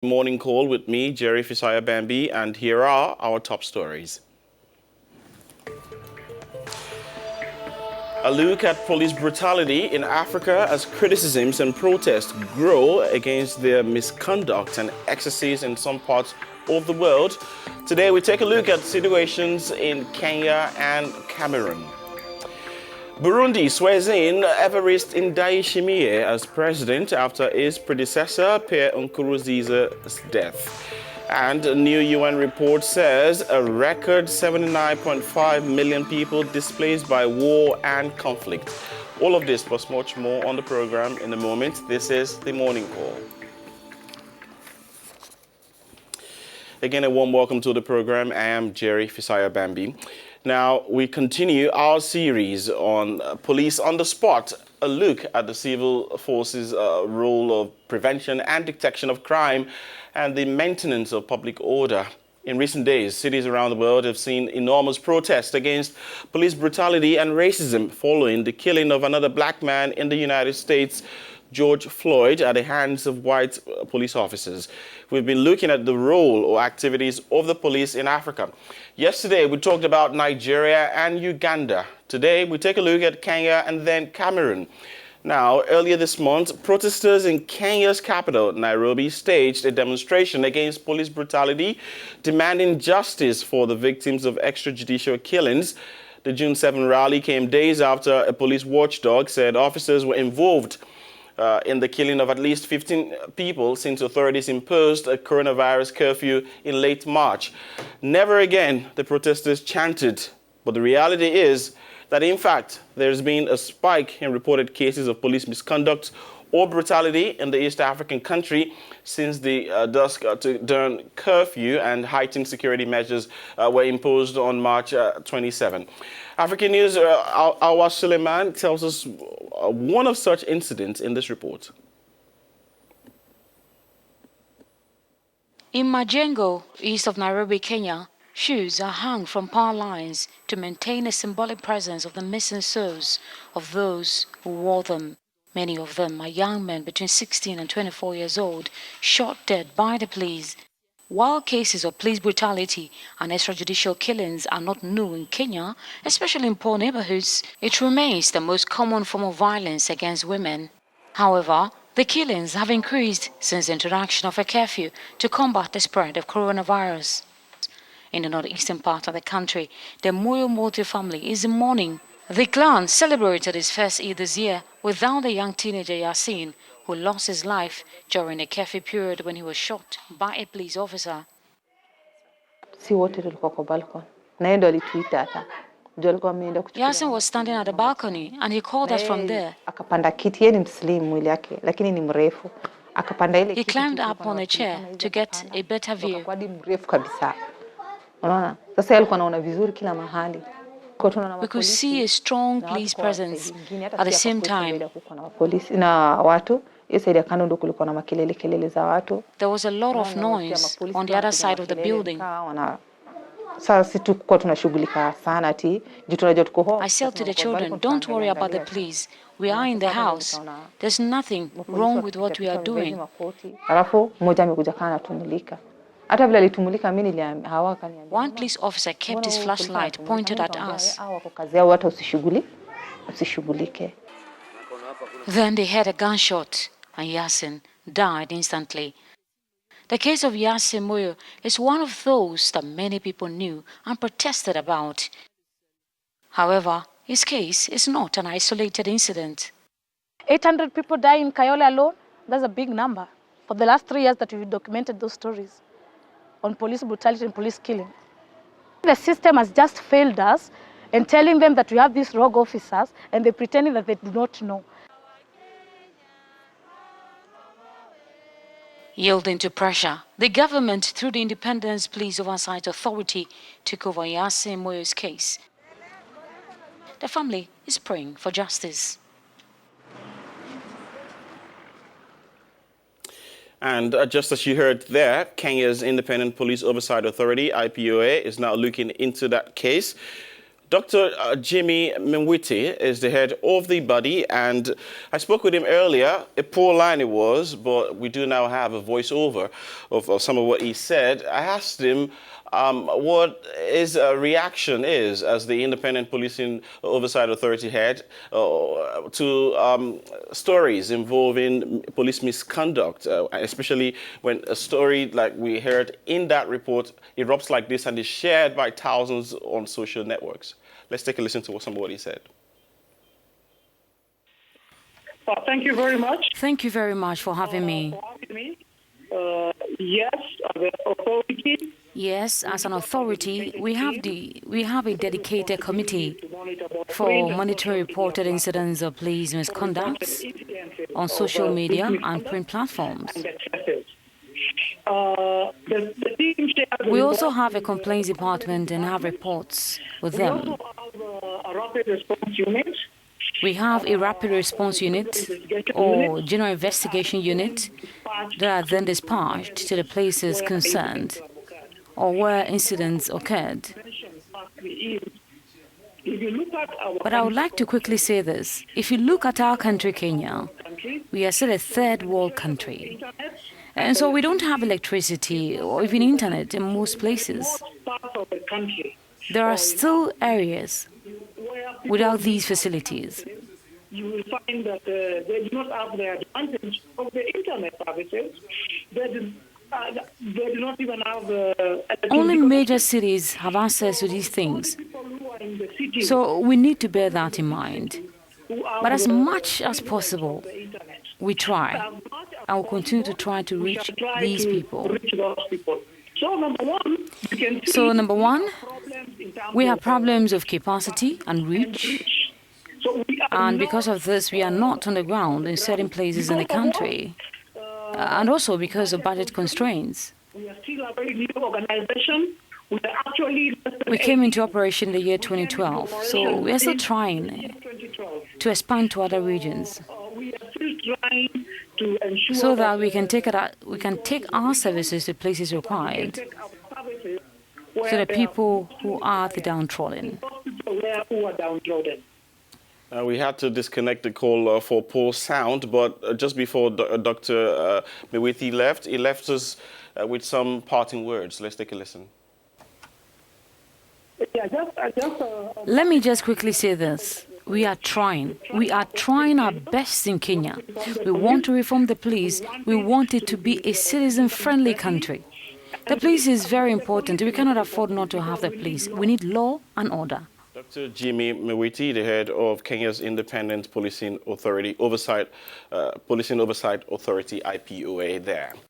Morning Call with me, Jerry Fisaya Bambi, and here are our top stories. A look at police brutality in Africa as criticisms and protests grow against their misconduct and excesses in some parts of the world. Today we take a look at situations in Kenya and Cameroon. Burundi swears in Evariste Ndayishimiye as president after his predecessor Pierre Nkurunziza's death. And a new UN report says a record 79.5 million people displaced by war and conflict. All of this plus much more on the program in a moment. This is the Morning Call. Again, a warm welcome to the program. I am Jerry Fisaya Bambi. Now, we continue our series on police on the spot, a look at the civil forces' role of prevention and detection of crime and the maintenance of public order. In recent days, cities around the world have seen enormous protests against police brutality and racism following the killing of another black man in the United States, George Floyd, at the hands of white police officers. We've been looking at the role or activities of the police in Africa. Yesterday, we talked about Nigeria and Uganda. Today, we take a look at Kenya and then Cameroon. Now, earlier this month, protesters in Kenya's capital, Nairobi, staged a demonstration against police brutality, demanding justice for the victims of extrajudicial killings. The June 7 rally came days after a police watchdog said officers were involved in the killing of at least 15 people since authorities imposed a coronavirus curfew in late March. Never again, the protesters chanted. But the reality is that, in fact, there's been a spike in reported cases of police misconduct or brutality in the East African country since the dusk to dawn curfew and heightened security measures were imposed on March 27. Africanews' Awa Suleiman tells us one of such incidents in this report. In Majengo, east of Nairobi, Kenya, shoes are hung from power lines to maintain a symbolic presence of the missing souls of those who wore them. Many of them are young men between 16 and 24 years old, shot dead by the police. While cases of police brutality and extrajudicial killings are not new in Kenya, especially in poor neighborhoods, it remains the most common form of violence against women. However, the killings have increased since the introduction of a curfew to combat the spread of coronavirus. In the northeastern part of the country, the Moyo Multi family is in mourning. The clan celebrated its first Eid this year without the young teenager Yasin, who lost his life during a curfew period when he was shot by a police officer. Yasin was standing at the balcony and he called us from there. He climbed up on a chair to get a better view. We could see a strong police presence. At the same time, there was a lot of noise on the other side of the building. I said to the children, don't worry about the police. We are in the house. There's nothing wrong with what we are doing. One police officer kept his flashlight pointed at us. Then they heard a gunshot and Yasin died instantly. The case of Yasin Moyo is one of those that many people knew and protested about. However, his case is not an isolated incident. 800 people die in Kayole alone. That's a big number. For the last 3 years that we've documented those stories on police brutality and police killing. The system has just failed us in telling them that we have these rogue officers and they're pretending that they do not know. Yielding to pressure, the government, through the Independent Police Oversight Authority, took over Yasin Moyo's case. The family is praying for justice. And just as you heard there, Kenya's Independent Police Oversight Authority, IPOA, is now looking into that case. Dr. Jimmy Mwiti is the head of the body, and I spoke with him earlier. A poor line it was, but we do now have a voiceover of some of what he said. I asked him what his reaction is as the Independent Policing Oversight Authority head to stories involving police misconduct, especially when a story like we heard in that report erupts like this and is shared by thousands on social networks. Let's take a listen to some of what he said. Thank you very much. Thank you very much for having me. Yes, the authority. Yes, as an authority, we have a dedicated committee for monitoring reported incidents of police misconduct on social media and print platforms. We also have a complaints department and have reports with them. We have a rapid response unit or general investigation unit that are then dispatched to the places concerned or where incidents occurred. But I would like to quickly say this. If you look at our country, Kenya, we are still a third world country. And so we don't have electricity or even internet in most places. There are still areas without these facilities. You will find that they do not have the advantage of the internet services. They do not even have... Only major cities have access to these things. So we need to bear that in mind. But as much as possible, we try. I will continue to try to reach these people. So number one, we have problems of capacity and reach. And because of this, we are not on the ground in certain places in the country. And also because of budget constraints. We are still a very new organization. We came into operation in the year 2012, so we are still trying to expand to other regions so that we can take our services to places required to the people who are the downtrodden. We had to disconnect the call for poor sound, but just before Dr. Mwiti left, he left us with some parting words. Let's take a listen. Let me just quickly say this. We are trying. We are trying our best in Kenya. We want to reform the police. We want it to be a citizen-friendly country. The police is very important. We cannot afford not to have the police. We need law and order. Dr. Jimmy Mwiti, the head of Kenya's Independent Policing Authority Policing Oversight Authority, IPOA there.